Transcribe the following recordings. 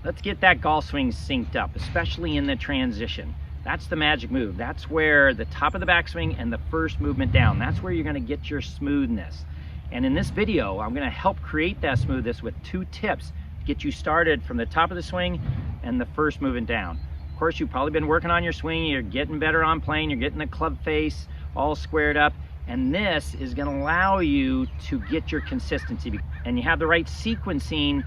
let's get that golf swing synced up, especially in the transition. That's the magic move. That's where the top of the backswing and the first movement down, that's where you're gonna get your smoothness. And in this video, I'm gonna help create that smoothness with 2 tips to get you started from the top of the swing and the first movement down. Of course, you've probably been working on your swing, you're getting better on playing, you're getting the club face all squared up, and this is gonna allow you to get your consistency. And you have the right sequencing,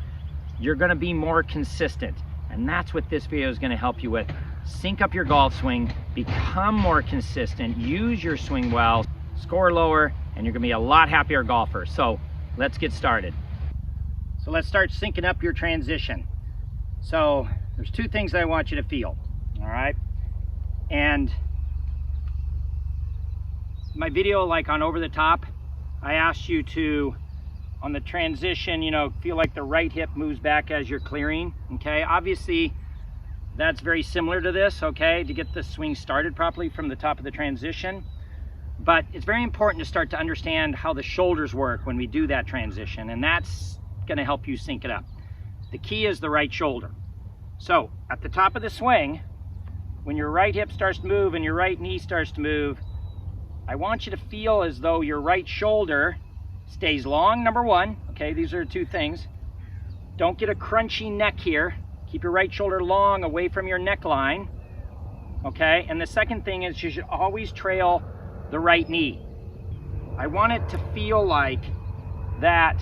you're gonna be more consistent. And that's what this video is gonna help you with. Sync up your golf swing, become more consistent, use your swing well, score lower, and you're gonna be a lot happier golfer. So let's get started. So let's start syncing up your transition. So there's 2 things that I want you to feel, all right? And my video, like on Over the Top, I asked you to, on the transition, you know, feel like the right hip moves back as you're clearing, okay? Obviously, that's very similar to this, okay, to get the swing started properly from the top of the transition. But it's very important to start to understand how the shoulders work when we do that transition, and that's gonna help you sync it up. The key is the right shoulder. So at the top of the swing, when your right hip starts to move and your right knee starts to move, I want you to feel as though your right shoulder stays long, number 1. Okay, these are 2 things. Don't get a crunchy neck here. Keep your right shoulder long away from your neckline. Okay, and the second thing is you should always trail the right knee. I want it to feel like that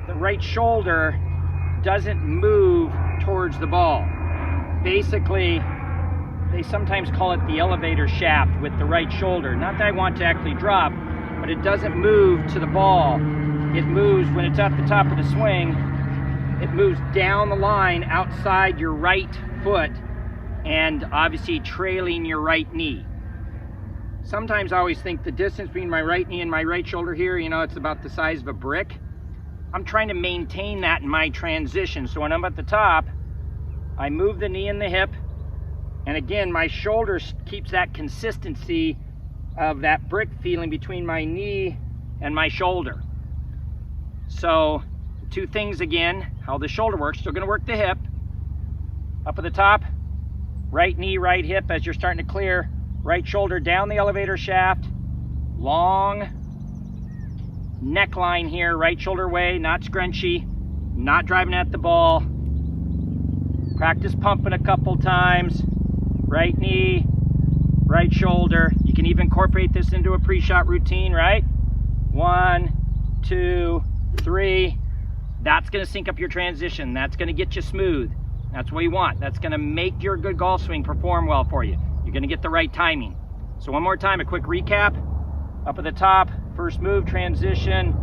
the right shoulder doesn't move towards the ball. Basically, they sometimes call it the elevator shaft with the right shoulder. Not that I want to actually drop, but it doesn't move to the ball. It moves when it's at the top of the swing, it moves down the line outside your right foot and obviously trailing your right knee. Sometimes I always think the distance between my right knee and my right shoulder here, you know, it's about the size of a brick. I'm trying to maintain that in my transition. So when I'm at the top, I move the knee and the hip, and again, my shoulder keeps that consistency of that brick feeling between my knee and my shoulder. So 2 things again, how the shoulder works. Still gonna work the hip. Up at the top, right knee, right hip as you're starting to clear. Right shoulder down the elevator shaft. Long neckline here, right shoulder way, not scrunchy, not driving at the ball. Practice pumping a couple times. Right knee, right shoulder. You can even incorporate this into a pre-shot routine, right? 1, 2, 3. That's gonna sync up your transition. That's gonna get you smooth. That's what you want. That's gonna make your good golf swing perform well for you. You're gonna get the right timing. So one more time, a quick recap. Up at the top, first move, transition,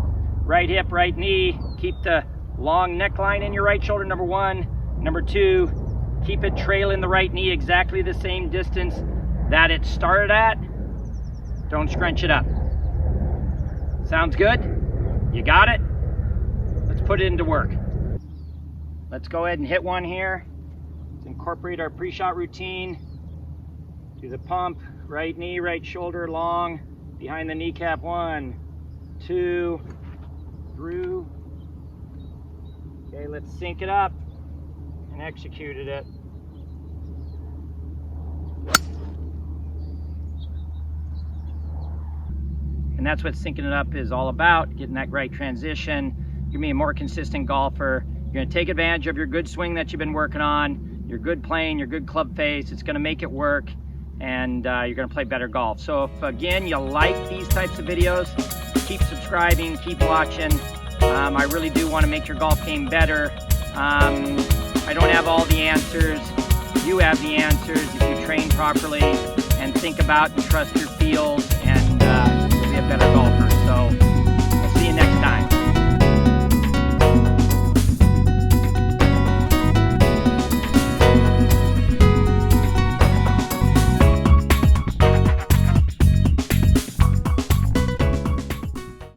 right hip, right knee. Keep the long neckline in your right shoulder, number 1. Number 2, keep it trailing the right knee exactly the same distance that it started at. Don't scrunch it up. Sounds good? You got it? Let's put it into work. Let's go ahead and hit one here. Let's incorporate our pre-shot routine. Do the pump, right knee, right shoulder long, behind the kneecap. 1, 2, through. Okay, let's sync it up and execute it. And that's what syncing it up is all about, getting that right transition. You're gonna be a more consistent golfer. You're gonna take advantage of your good swing that you've been working on, your good playing, your good club face. It's gonna make it work, and you're gonna play better golf. So if, again, you like these types of videos, keep subscribing, keep watching. I really do wanna make your golf game better. I don't have all the answers. You have the answers if you train properly and think about and trust your feels, and you'll be a better golfer.